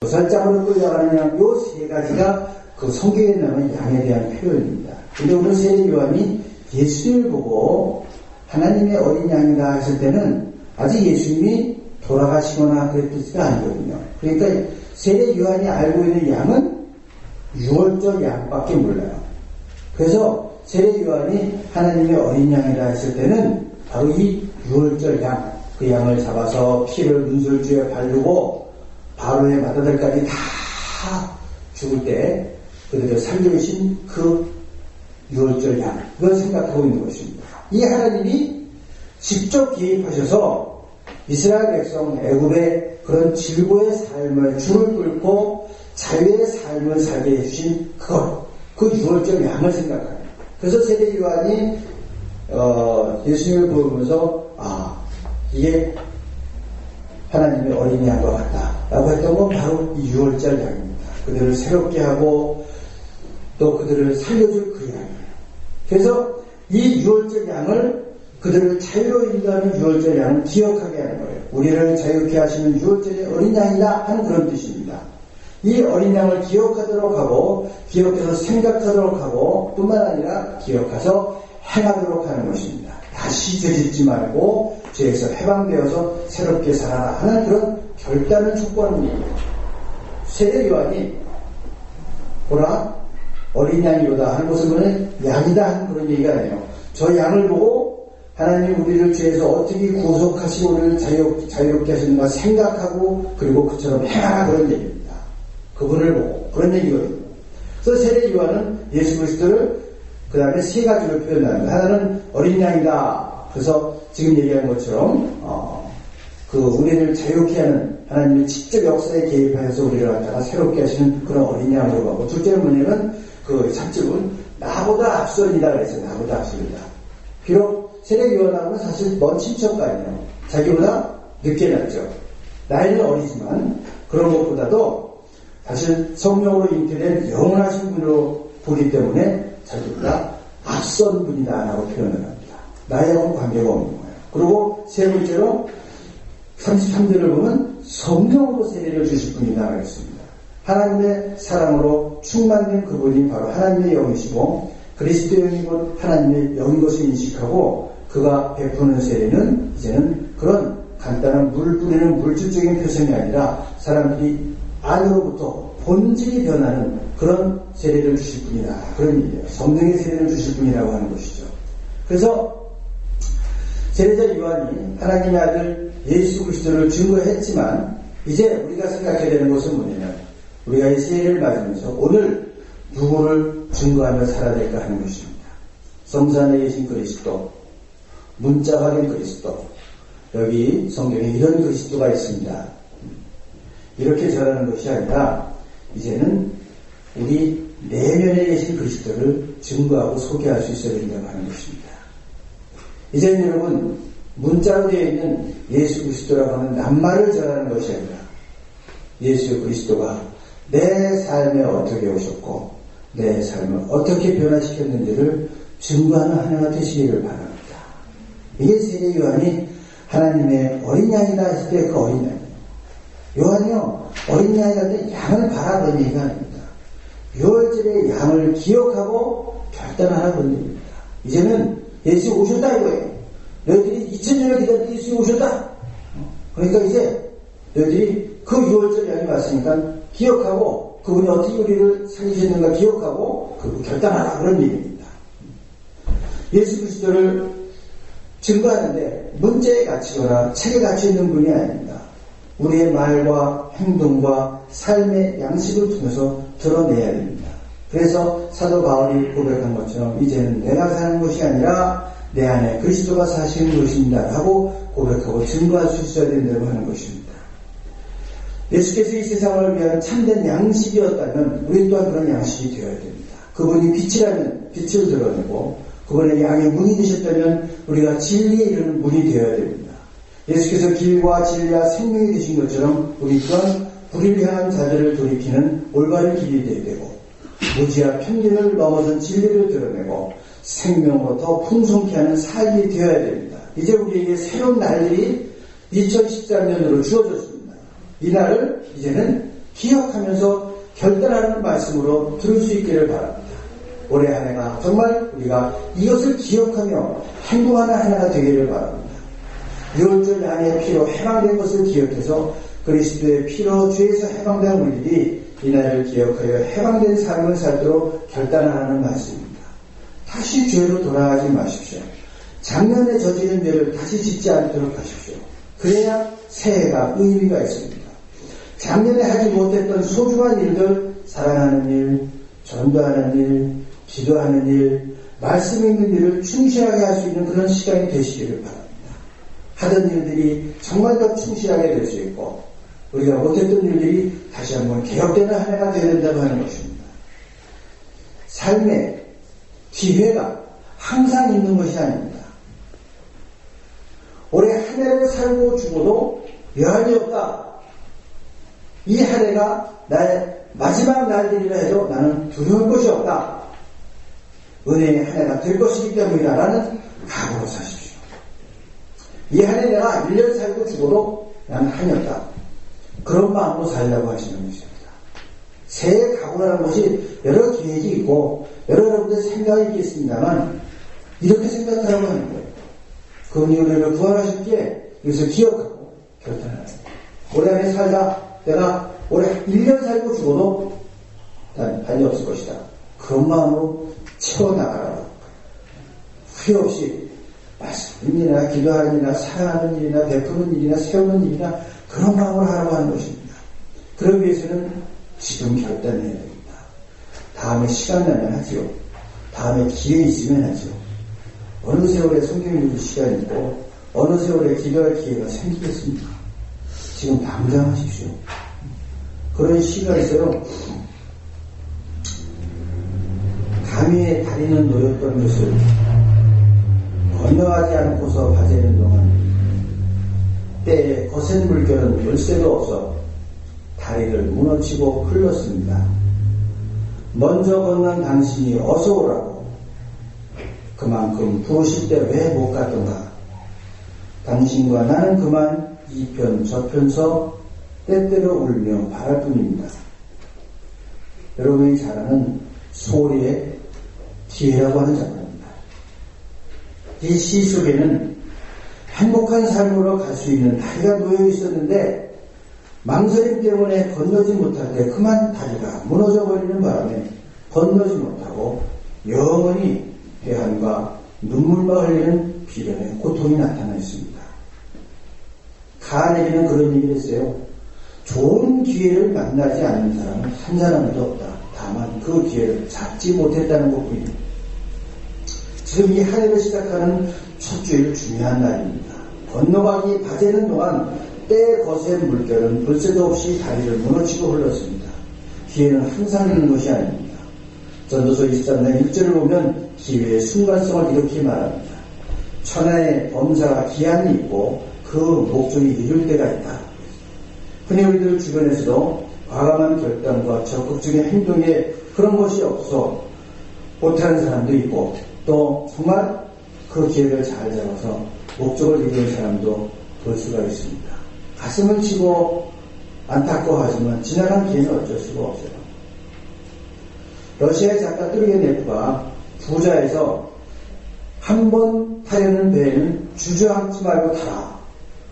도살장으로 끌려가는 양, 요 세 가지가 그 성경에 나오는 양에 대한 표현입니다. 근데 오늘 세례 요한이 예수님을 보고 하나님의 어린 양이다 했을 때는 아직 예수님이 돌아가시거나 그랬지가 아니거든요. 그러니까 세례 요한이 알고 있는 양은 6월절 양밖에 몰라요. 그래서 세례 요한이 하나님의 어린 양이다 했을 때는 바로 이 6월절 양, 그 양을 잡아서 피를 문설주에 바르고 바로의 맏아들까지 다 죽을 때 그들을 살려주신 그 6월절 양, 그걸 생각하고 있는 것입니다. 이 하나님이 직접 개입하셔서 이스라엘 백성 애굽의 그런 질고의 삶을 줄을 꿇고 자유의 삶을 살게 해주신 그것, 그 6월절 양을 생각합니다. 그래서 세례 요한이 예수님을 보면서 이게 하나님의 어린 양과 같다라고 했던 건 바로 이 6월절 양입니다. 그들을 새롭게 하고 또 그들을 살려줄 그 양이에요. 그래서 이 6월절 양을 그들을 자유로 인도하는 6월절 양을 기억하게 하는 거예요. 우리를 자유케 하시는 6월절의 어린 양이다 하는 그런 뜻입니다. 이 어린 양을 기억하도록 하고 기억해서 생각하도록 하고 뿐만 아니라 기억해서 행하도록 하는 것입니다. 다시 죄짓지 말고 죄에서 해방되어서 새롭게 살아라 하는 그런 결단을 촉구하는 얘기예요. 세례 요한이 보라 어린 양이로다 하는 것을 보면 양이다 하는 그런 얘기가 나요. 저 양을 보고 하나님 우리를 죄에서 어떻게 구속하시고 우리를 자유롭게 하시는가 생각하고 그리고 그처럼 행하라 그런 얘기입니다. 그분을 보고 그런 얘기거든요. 그래서 세례 요한은 예수 그리스도를 그 다음에 세 가지로 표현합니다. 하나는 어린 양이다. 그래서 지금 얘기한 것처럼 우리를 자유케 하는 하나님이 직접 역사에 개입하여서 우리를 갖다가 새롭게 하시는 그런 어린 양으로 가고, 둘째는 뭐냐면 그 3절은 나보다 앞선이다 그랬어요. 나보다 앞선이다. 비록 세례 요한하고는 사실 먼 친척가 아니에요. 자기보다 늦게 났죠. 나이는 어리지만 그런 것보다도 사실 성령으로 잉태된 영원하신 분으로 보기 때문에 자기보다 앞선 분이다 라고 표현을 합니다. 나이하고는 관계가 없는 거예요. 그리고 세 번째로 33절을 보면 성령으로 세례를 주실 분이다 그랬습니다. 하나님의 사랑으로 충만된 그분이 바로 하나님의 영이시고 그리스도의 영이 곧 하나님의 영인 것을 인식하고 그가 베푸는 세례는 이제는 그런 간단한 물 뿌리는 물질적인 표현이 아니라 사람들이 안으로부터 본질이 변하는 그런 세례를 주실 분이다. 그런 얘기예요. 성령의 세례를 주실 분이라고 하는 것이죠. 그래서 세례자 요한이 하나님의 아들 예수 그리스도를 증거했지만 이제 우리가 생각해야 되는 것은 뭐냐면 우리가 이 세례를 맞으면서 오늘 누구를 증거하며 살아야 될까 하는 것입니다. 성산에 계신 그리스도, 문자가 된 그리스도, 여기 성경에 이런 그리스도가 있습니다. 이렇게 전하는 것이 아니라 이제는 우리 내면에 계신 그리스도를 증거하고 소개할 수 있어야 된다고 하는 것입니다. 이제는 여러분 문자로 되어 있는 예수 그리스도라고 하는 낱말을 전하는 것이 아니라 예수 그리스도가 내 삶에 어떻게 오셨고 내 삶을 어떻게 변화시켰는지를 증거하는 한 해가 되시기를 바랍니다. 이게 세례 요한이 하나님의 어린 양이다 했을 때 그 어린 양이에요. 요한이요 어린 양이라는데 양을 바라보는 얘기가 아닙니다. 6월절의 양을 기억하고 결단하라 그런 얘기입니다. 이제는 예수 오셨다 이거예요. 너희들이 2000년을 기다리고 예수님 오셨다. 그러니까 이제 너희들이 그 6월절 양이 왔으니까 기억하고 그분이 어떻게 우리를 살리셨는가 기억하고 그 결단하라 그런 얘기입니다. 예수 그리스도를 증거하는데 문제에 갇히거나 책에 갇혀 있는 분이 아닙니다. 우리의 말과 행동과 삶의 양식을 통해서 드러내야 됩니다. 그래서 사도 바울이 고백한 것처럼 이제는 내가 사는 것이 아니라 내 안에 그리스도가 사시는 것입니다 하고 고백하고 증거할 수 있어야 된다고 하는 것입니다. 예수께서 이 세상을 위한 참된 양식이었다면 우리 또한 그런 양식이 되어야 됩니다. 그분이 빛이라면 빛을 드러내고 그분의 양의 문이 되셨다면 우리가 진리에 이르는 문이 되어야 됩니다. 예수께서 길과 진리와 생명이 되신 것처럼 우리 또한 불의를 향한 자들을 돌이키는 올바른 길이 되어야 되고 무지와 편견을 넘어선 진리를 드러내고 생명으로 더 풍성케 하는 삶이 되어야 됩니다. 이제 우리에게 새로운 날들이 2013년으로 주어졌습니다. 이 날을 이제는 기억하면서 결단하는 말씀으로 들을 수 있기를 바랍니다. 올해 한 해가 정말 우리가 이것을 기억하며 행동하는 한 해가 되기를 바랍니다. 6월절 양의 피로 해방된 것을 기억해서 그리스도의 피로 죄에서 해방된 우리들이 이날을 기억하여 해방된 삶을 살도록 결단하는 말씀입니다. 다시 죄로 돌아가지 마십시오. 작년에 저지른 죄를 다시 짓지 않도록 하십시오. 그래야 새해가 의미가 있습니다. 작년에 하지 못했던 소중한 일들, 사랑하는 일, 전도하는 일, 기도하는 일, 말씀 읽는 일을 충실하게 할 수 있는 그런 시간이 되시기를 바랍니다. 하던 일들이 정말 더 충실하게 될 수 있고 우리가 못했던 일들이 다시 한번 개혁되는 한 해가 되어야 된다고 하는 것입니다. 삶의 기회가 항상 있는 것이 아닙니다. 올해 한 해를 살고 죽어도 여한이 없다. 이 한 해가 나의 마지막 날들이라 해도 나는 두려울 것이 없다. 은혜의 한 해가 될 것이기 때문이다 라는 각오로 사십시오. 이 한 해 내가 1년 살고 죽어도 나는 한이 없다. 그런 마음으로 살려고 하시는 것입니다. 새해 각오라는 것이 여러 계획이 있고 여러 여러분들의 생각이 있겠습니다만 이렇게 생각하라고 하는 거예요. 그분이 우리를 구원하셨기에 이것을 기억하고 결단하는 거예요. 올해 안에 살다 내가 올해 1년 살고 죽어도 난 한이 없을 것이다. 그런 마음으로 채워나가라고 후회 없이 말씀이나 기도하는 일이나 사랑하는 일이나 베푸는 일이나 세우는 일이나 그런 마음으로 하라고 하는 것입니다. 그러기 위해서는 지금 결단해야 됩니다. 다음에 시간 나면 하지요. 다음에 기회 있으면 하지요. 어느 세월에 성경 읽을 시간이 있고 어느 세월에 기도할 기회가 생기겠습니까? 지금 당장 하십시오. 그런 시가 있어요. 감위에 다리는 놓였던 것을 건너가지 않고서 바제는 동안 때에 거센 물결은 열쇠도 없어 다리를 무너치고 흘렀습니다. 먼저 건넌 당신이 어서 오라고 그만큼 부르실 때 왜 못 갔던가. 당신과 나는 그만 이편 저편서 때때로 울며 바랄 뿐입니다. 여러분이 잘 아는 소리의 기회라고 하는 작품입니다. 이 시 속에는 행복한 삶으로 갈 수 있는 다리가 놓여 있었는데 망설임 때문에 건너지 못할 때 그만 다리가 무너져 버리는 바람에 건너지 못하고 영원히 해한과 눈물과 흘리는 비련의 고통이 나타나 있습니다. 가안에게는 그런 얘기를 했어요. 좋은 기회를 만나지 않는 사람은 한 사람도 없다. 다만 그 기회를 잡지 못했다는 것뿐입니다. 지금 이 한 해를 시작하는 첫 주일 중요한 날입니다. 건너가기 바제는 동안 때에 거센 물결은 볼 새도 없이 다리를 무너치고 흘렀습니다. 기회는 항상 있는 것이 아닙니다. 전도서 23장 1절을 보면 기회의 순간성을 이렇게 말합니다. 천하의 범사가 기한이 있고 그 목적이 이룰 때가 있다. 흔히 우리들 주변에서도 과감한 결단과 적극적인 행동에 그런 것이 없어 못하는 사람도 있고 또 정말 그 기회를 잘 잡아서 목적을 이루는 사람도 볼 수가 있습니다. 가슴을 치고 안타까워하지만 지나간 기회는 어쩔 수가 없어요. 러시아의 작가 뚜르게네프가 부자에서 한 번 타려는 배에는 주저앉지 말고 타라.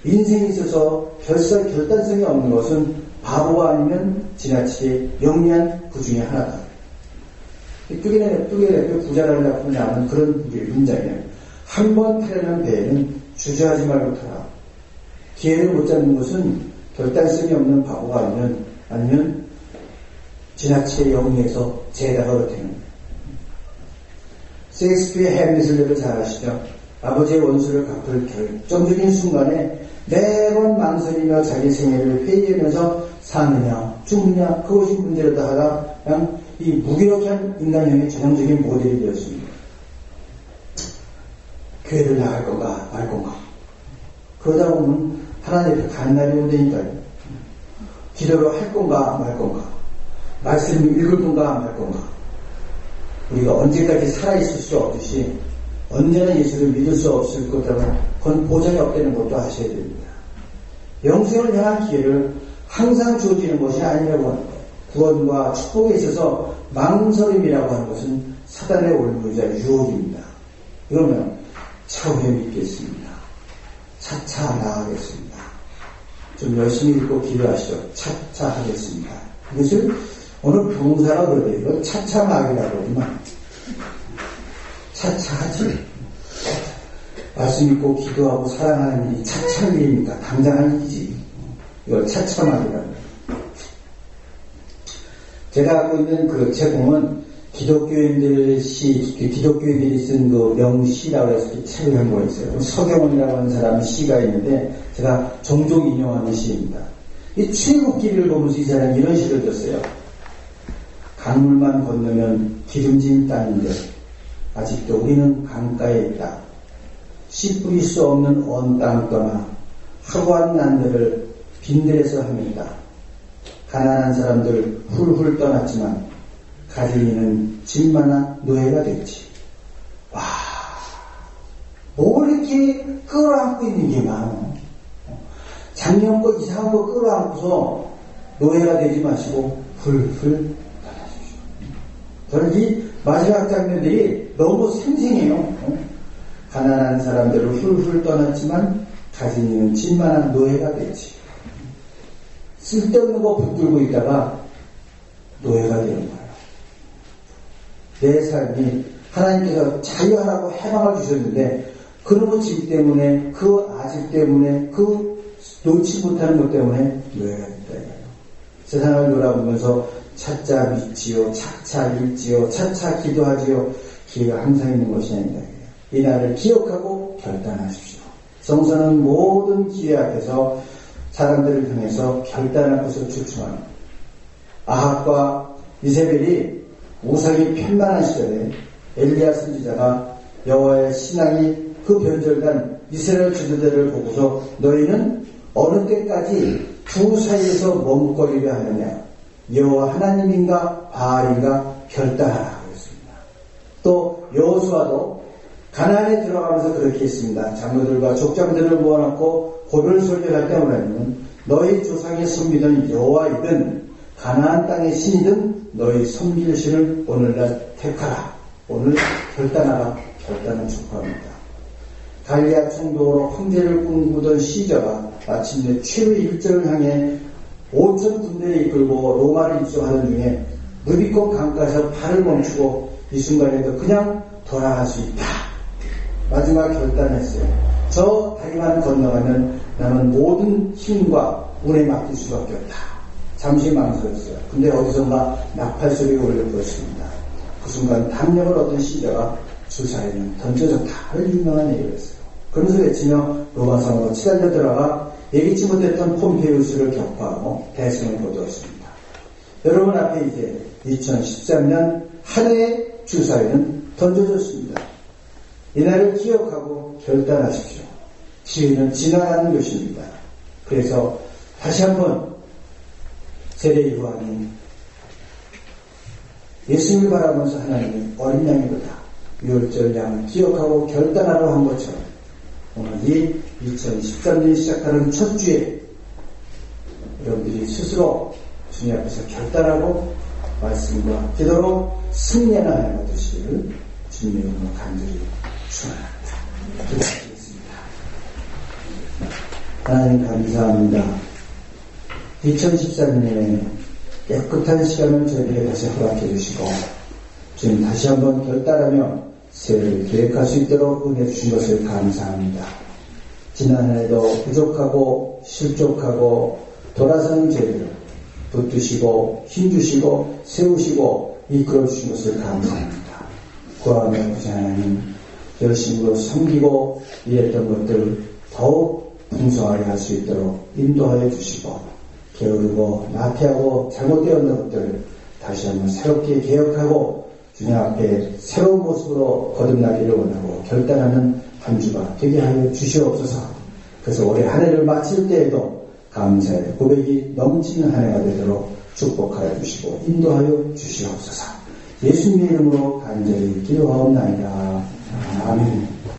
인생에 있어서 결단성이 없는 것은 바보가 아니면 지나치게 영리한 그 중에 하나다. 뚜르게네프 부자라는 작품에 나오는 그런 문장이에요. 한 번 타려는 배에는 주저하지 말고 타라. 기회를 못 잡는 것은 결단성이 없는 바보가 아니면 지나치게 영리해서 죄다가 그렇다는 거예요. 셰익스피어의 햄릿을 여러분 잘 아시죠? 아버지의 원수를 갚을 결정적인 순간에 매번 망설이며 자기 생애를 회의하면서 사느냐 죽느냐 그것이 문제라도 하다 그냥 이 무기력한 인간형의 전형적인 모델이 되었습니다. 교회를 나갈 건가 말 건가 그러다 보면 하나님 앞에 가는 날이 온다니까요. 기도를 할 건가 말 건가 말씀을 읽을 건가 말 건가. 우리가 언제까지 살아있을 수 없듯이 언제나 예수를 믿을 수 없을 것이라면 그건 보장이 없다는 것도 아셔야 됩니다. 영생을 향한 기회를 항상 주어지는 것이 아니라고 하는 거예요. 구원과 축복에 있어서 망설임이라고 하는 것은 사단의 올무자 유혹입니다. 그러면 차후에 믿겠습니다. 차차 나가겠습니다. 좀 열심히 읽고 기도하시죠. 차차 하겠습니다. 이것을 오늘 병사라 그러대요. 이거 차차 나기라고 그러지만 차차 하지. 말씀 읽고 기도하고 사랑하는 일이 차차 일입니까? 당장 할 일이지. 이걸 차차 말이라고. 제가 갖고 있는 그 제공은 기독교인들이 쓴 그 명시라고 해서 책을 한 거 있어요. 서경원이라고 하는 사람의 시가 있는데 제가 종종 인용하는 시입니다. 이 출애굽기를 보면서 이 사람이 이런 시를 줬어요. 강물만 건너면 기름진 땅인데 아직도 우리는 강가에 있다. 씨 뿌릴 수 없는 언 땅 떠나 하고한 난들을 빈들에서 합니다. 가난한 사람들 훌훌 떠났지만 가진 이는 집만한 노예가 됐지. 와, 뭘 이렇게 끌어안고 있는 게 많어. 작년 거 이상한 거 끌어안고서 노예가 되지 마시고 훌훌 떠나십시오. 저는 이 마지막 장면들이 너무 생생해요. 가난한 사람들을 훌훌 떠났지만 가진 이는 집만한 노예가 됐지. 쓸데없는 거 붙들고 있다가 노예가 되는 거예요. 내 삶이 하나님께서 자유하라고 해방을 주셨는데 그놈의 집 때문에 그 아집 때문에 그 놓지 못하는 것 때문에 노예가 됐다. 세상을 돌아보면서 차차 믿지요, 차차 읽지요, 차차 기도하지요. 기회가 항상 있는 것이 아니다. 이 날을 기억하고 결단하십시오. 성서는 모든 기회 앞에서 사람들을 향해서 결단할 것을 추천합니다. 아합과 이세벨이 우상이 편만한 시절에 엘리야 선지자가 여호와의 신앙이 그 변절된 이스라엘 주민들을 보고서 너희는 어느 때까지 두 사이에서 머뭇거리려 하느냐, 여호와 하나님인가 바알인가 결단하라 그랬습니다. 또 여호수아도 가나안에 들어가면서 그렇게 했습니다. 장로들과 족장들을 모아놓고 고별 설교할 때 뭐라냐면 너희 조상이 섬기던 여호와이든 가나안 땅의 신이든 너희 섬길 신을 오늘날 택하라. 오늘 결단하라. 결단을 촉구합니다. 갈리아 총독으로 황제를 꿈꾸던 시저가 마침내 최후의 일정을 향해 5천 군대를 이끌고 로마를 입성하는 중에 루비콘 강가에서 발을 멈추고 이 순간에도 그냥 돌아갈 수 있다. 마지막 결단했어요. 저 다리만 건너가면 나는 모든 힘과 운에 맡길 수밖에 없다. 잠시 망설였어요. 근데 어디선가 나팔 소리가 울려 보였습니다. 그 순간 담력을 얻은 시저가 주사에는 던져졌다를 유명한 얘기를 했어요. 그러면서 외치며 로마성으로 치달려 들어가 예기치 못했던 폼페이우스를 격파하고 대승을 거두었습니다. 여러분 앞에 이제 2013년 한 해의 주사에는 던져졌습니다. 이날을 기억하고 결단하십시오. 기회는 지나가는 것입니다. 그래서 다시 한번 세례 요한이 예수님을 바라보면서 하나님이 어린 양이로다. 유월절 양을 기억하고 결단하라고 한 것처럼 오늘 이 2013년 시작하는 첫 주에 여러분들이 스스로 주님 앞에서 결단하고 말씀과 기도로 승리하는 하나님을 되시기를 주님의 이름으로 간절히 축원합니다. 기도하시겠습니다. 하나님 감사합니다. 2013년에 깨끗한 시간을 저희에게 다시 허락해 주시고 주님 다시 한번 결단하며 새해를 계획할 수 있도록 은혜 주신 것을 감사합니다. 지난 해에도 부족하고 실족하고 돌아서는 저희를 붙드시고 힘주시고 세우시고 이끌어 주신 것을 감사합니다. 구하며 구자 하나님 열심으로 섬기고 일했던 것들을 더욱 풍성하게 할 수 있도록 인도하여 주시고 게으르고 나태하고 잘못되었던 것들을 다시 한번 새롭게 개혁하고 주님 앞에 새로운 모습으로 거듭나기를 원하고 결단하는 한 주가 되게 하여 주시옵소서. 그래서 올해 한 해를 마칠 때에도 감사의 고백이 넘치는 한 해가 되도록 축복하여 주시고 인도하여 주시옵소서. 예수님의 이름으로 간절히 기도하옵나이다. 아멘.